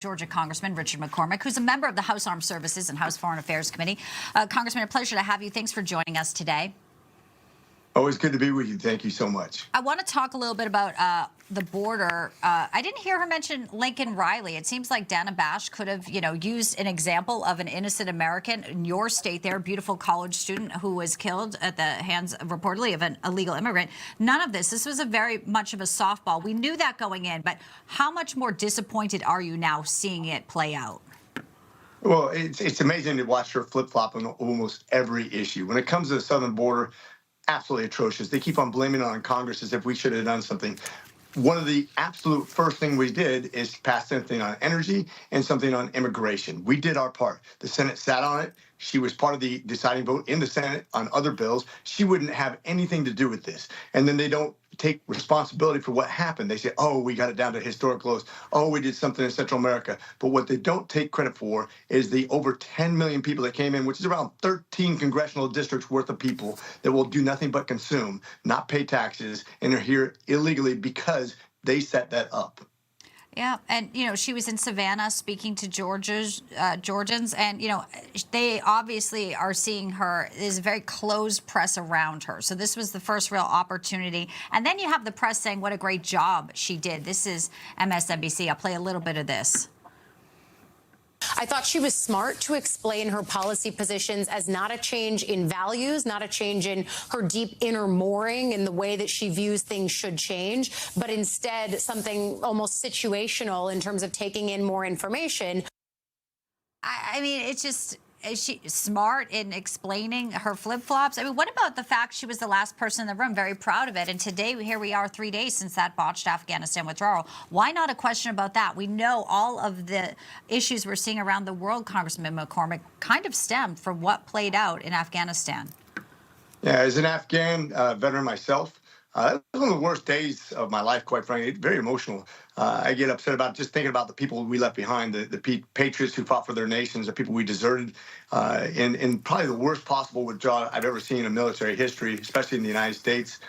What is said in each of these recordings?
Georgia Congressman Richard McCormick, who's a member of the House Armed Services and House Foreign Affairs Committee. Congressman, a pleasure to have you. Thanks for joining us today. Always good to be with you. Thank you so much. I want to talk a little bit about the border. I didn't hear her mention Lincoln Riley. It seems like Dana Bash could have, used an example of an innocent American in your state there, a beautiful college student who was killed at the hands, reportedly, of an illegal immigrant. None of this. This was a very much of a softball. We knew that going in, but how much more disappointed are you now seeing it play out? Well, it's amazing to watch her flip-flop on almost every issue. When it comes to the southern border, absolutely atrocious. They keep on blaming it on Congress as if we should have done something. One of the absolute first thing we did is pass something on energy and something on immigration. We did our part. The Senate sat on it. She was part of the deciding vote in the Senate on other bills. She wouldn't have anything to do with this. And then they don't take responsibility for what happened. They say, oh, we got it down to historic lows. Oh, we did something in Central America. But what they don't take credit for is the over 10 million people that came in, which is around 13 congressional districts worth of people that will do nothing but consume, not pay taxes, and are here illegally because they set that up. Yeah, and, she was in Savannah speaking to Georgians, and, they obviously are seeing her. There's a very closed press around her. So this was the first real opportunity. And then you have the press saying what a great job she did. This is MSNBC. I'll play a little bit of this. I thought she was smart to explain her policy positions as not a change in values, not a change in her deep inner mooring in the way that she views things should change, but instead something almost situational in terms of taking in more information. I mean, it's just... Is she smart in explaining her flip-flops? I mean, what about the fact she was the last person in the room? Very proud of it. And today, here we are 3 days since that botched Afghanistan withdrawal. Why not a question about that? We know all of the issues we're seeing around the world, Congressman McCormick, kind of stemmed from what played out in Afghanistan. Yeah, as an Afghan veteran myself, it was one of the worst days of my life, quite frankly. Very emotional. I get upset about just thinking about the people we left behind, the patriots who fought for their nations, the people we deserted, in probably the worst possible withdrawal I've ever seen in military history, especially in the United States.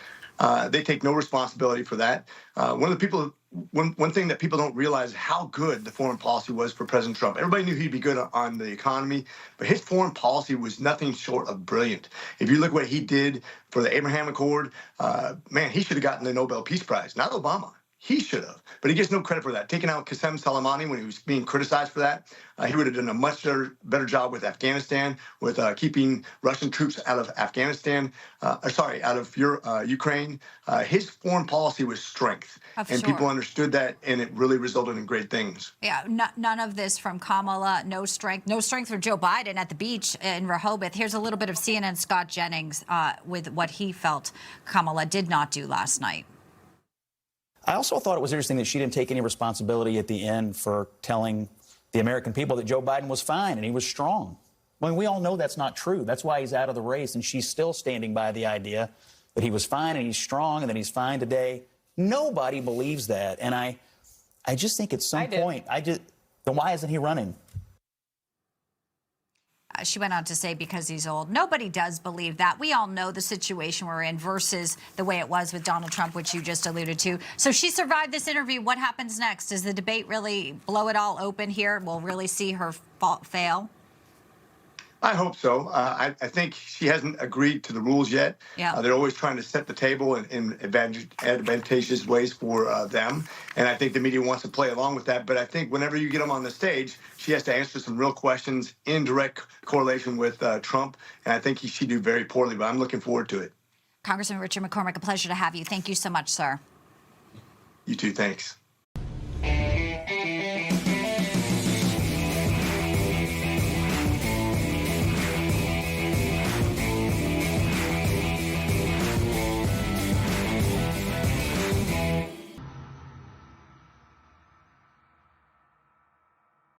They take no responsibility for that. One thing that people don't realize is how good the foreign policy was for President Trump. Everybody knew he'd be good on the economy, but his foreign policy was nothing short of brilliant. If you look at what he did for the Abraham Accord, man, he should have gotten the Nobel Peace Prize, not Obama. He should have, but he gets no credit for that. Taking out Qasem Soleimani when he was being criticized for that, he would have done a much better job with Afghanistan, with keeping Russian troops out of Afghanistan, out of Ukraine. His foreign policy was strength, and people understood that, and it really resulted in great things. Yeah, none of this from Kamala, no strength for Joe Biden at the beach in Rehoboth. Here's a little bit of CNN Scott Jennings with what he felt Kamala did not do last night. I also thought it was interesting that she didn't take any responsibility at the end for telling the American people that Joe Biden was fine and he was strong. I mean, we all know that's not true. That's why he's out of the race, and she's still standing by the idea that he was fine and he's strong and that he's fine today. Nobody believes that, and I just think at some point, then why isn't he running? She went on to say because he's old. Nobody does believe that. We all know the situation we're in versus the way it was with Donald Trump, which you just alluded to. So she survived this interview. What happens next? Does the debate really blow it all open here? We'll really see her fail? I hope so. I think she hasn't agreed to the rules yet. Yeah. They're always trying to set the table in advantageous ways for them. And I think the media wants to play along with that. But I think whenever you get them on the stage, she has to answer some real questions in direct correlation with Trump. And I think she'd do very poorly, but I'm looking forward to it. Congressman Richard McCormick, a pleasure to have you. Thank you so much, sir. You too. Thanks.